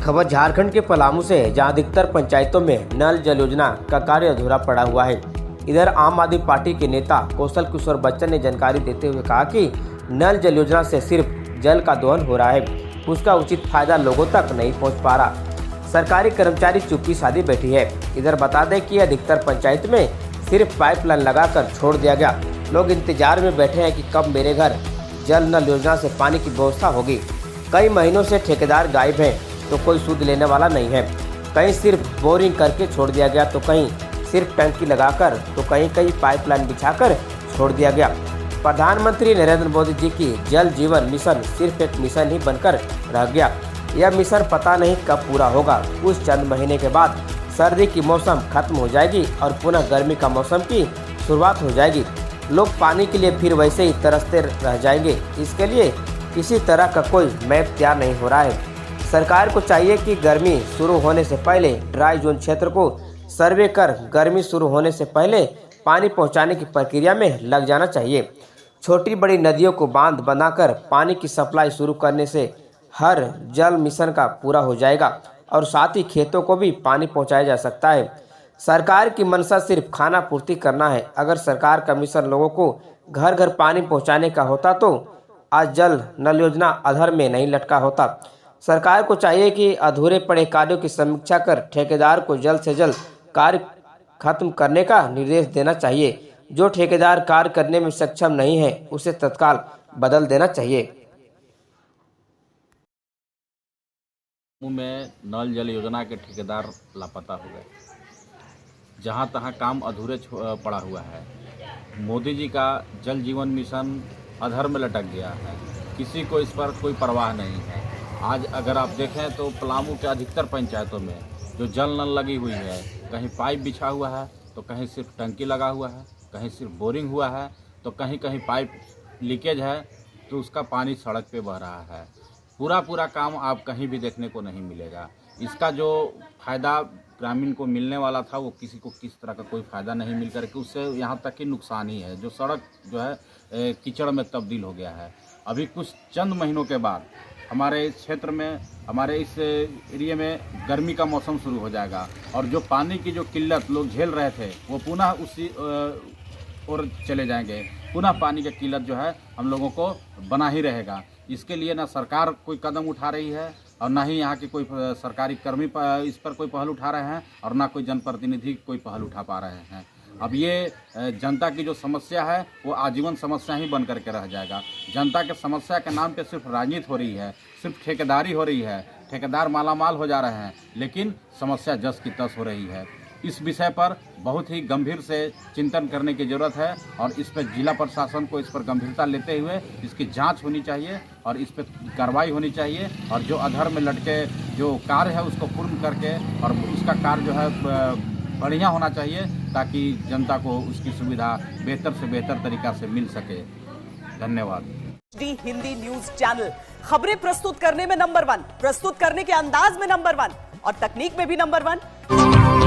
खबर झारखंड के पलामू से है, जहां अधिकतर पंचायतों में नल जल योजना का कार्य अधूरा पड़ा हुआ है। इधर आम आदमी पार्टी के नेता कौशल किशोर बच्चन ने जानकारी देते हुए कहा कि नल जल योजना से सिर्फ जल का दोहन हो रहा है, उसका उचित फायदा लोगों तक नहीं पहुंच पा रहा। सरकारी कर्मचारी चुप्पी साधी बैठी है। इधर बता दें कि अधिकतर पंचायत में सिर्फ पाइपलाइन लगाकर छोड़ दिया गया। लोग इंतजार में बैठे हैं कि कब मेरे घर जल नल योजना से पानी की व्यवस्था होगी। कई महीनों से ठेकेदार गायब हैं, तो कोई सूद लेने वाला नहीं है। कहीं सिर्फ बोरिंग करके छोड़ दिया गया, तो कहीं सिर्फ टंकी लगाकर, तो कहीं कहीं पाइपलाइन बिछाकर छोड़ दिया गया। प्रधानमंत्री नरेंद्र मोदी जी की जल जीवन मिशन सिर्फ एक मिशन ही बनकर रह गया। यह मिशन पता नहीं कब पूरा होगा। कुछ चंद महीने के बाद सर्दी की मौसम खत्म हो जाएगी और पुनः गर्मी का मौसम की शुरुआत हो जाएगी। लोग पानी के लिए फिर वैसे ही तरसते रह जाएंगे। इसके लिए किसी तरह का कोई मैप तैयार नहीं हो रहा है। सरकार को चाहिए कि गर्मी शुरू होने से पहले ड्राई जोन क्षेत्र को सर्वे कर गर्मी शुरू होने से पहले पानी पहुंचाने की प्रक्रिया में लग जाना चाहिए। छोटी बड़ी नदियों को बांध बनाकर पानी की सप्लाई शुरू करने से हर जल मिशन का पूरा हो जाएगा और साथ ही खेतों को भी पानी पहुंचाया जा सकता है। सरकार की मंशा सिर्फ खाना पूर्ति करना है। अगर सरकार का मिशन लोगों को घर घर पानी पहुंचाने का होता तो आज जल नल योजना अधर में नहीं लटका होता। सरकार को चाहिए कि अधूरे पड़े कार्यों की समीक्षा कर ठेकेदार को जल्द से जल्द कार्य खत्म करने का निर्देश देना चाहिए। जो ठेकेदार कार्य करने में सक्षम नहीं है, उसे तत्काल बदल देना चाहिए। में नल जल योजना के ठेकेदार लापता हो गए। जहां तहां काम अधूरे पड़ा हुआ है। मोदी जी का जल जीवन मिशन अधर में लटक गया है। किसी को इस पर कोई परवाह नहीं है। आज अगर आप देखें तो पलामू के अधिकतर पंचायतों में जो जल नल लगी हुई है, कहीं पाइप बिछा हुआ है, तो कहीं सिर्फ टंकी लगा हुआ है, कहीं सिर्फ बोरिंग हुआ है, तो कहीं कहीं पाइप लीकेज है, तो उसका पानी सड़क पे बह रहा है। पूरा काम आप कहीं भी देखने को नहीं मिलेगा। इसका जो फ़ायदा ग्रामीण को मिलने वाला था, वो किसी को किस तरह का कोई फ़ायदा नहीं मिल करके उससे यहाँ तक कि नुकसान ही है। जो सड़क जो है कीचड़ में तब्दील हो गया है। अभी कुछ चंद महीनों के बाद हमारे इस क्षेत्र में, हमारे इस एरिया में गर्मी का मौसम शुरू हो जाएगा और जो पानी की जो किल्लत लोग झेल रहे थे, वो पुनः उसी ओर चले जाएंगे। पुनः पानी की किल्लत जो है हम लोगों को बना ही रहेगा। इसके लिए ना सरकार कोई कदम उठा रही है और ना ही यहाँ के कोई सरकारी कर्मी इस पर कोई पहल उठा रहे हैं और ना कोई जनप्रतिनिधि कोई पहल उठा पा रहे हैं। अब ये जनता की जो समस्या है वो आजीवन समस्या ही बन करके रह जाएगा। जनता के समस्या के नाम पे सिर्फ राजनीति हो रही है, सिर्फ ठेकेदारी हो रही है। ठेकेदार मालामाल हो जा रहे हैं, लेकिन समस्या जस की तस हो रही है। इस विषय पर बहुत ही गंभीर से चिंतन करने की ज़रूरत है और इस पर जिला प्रशासन को इस पर गंभीरता लेते हुए इसकी जांच होनी चाहिए और इस पर कार्रवाई होनी चाहिए और जो अधर में लटके जो कार्य है उसको पूर्ण करके और उसका कार्य जो है बढ़िया होना चाहिए, ताकि जनता को उसकी सुविधा बेहतर से बेहतर तरीक़ा से मिल सके। धन्यवाद। हिंदी न्यूज चैनल खबरें प्रस्तुत करने में नंबर 1, प्रस्तुत करने के अंदाज में नंबर 1 और तकनीक में भी नंबर 1।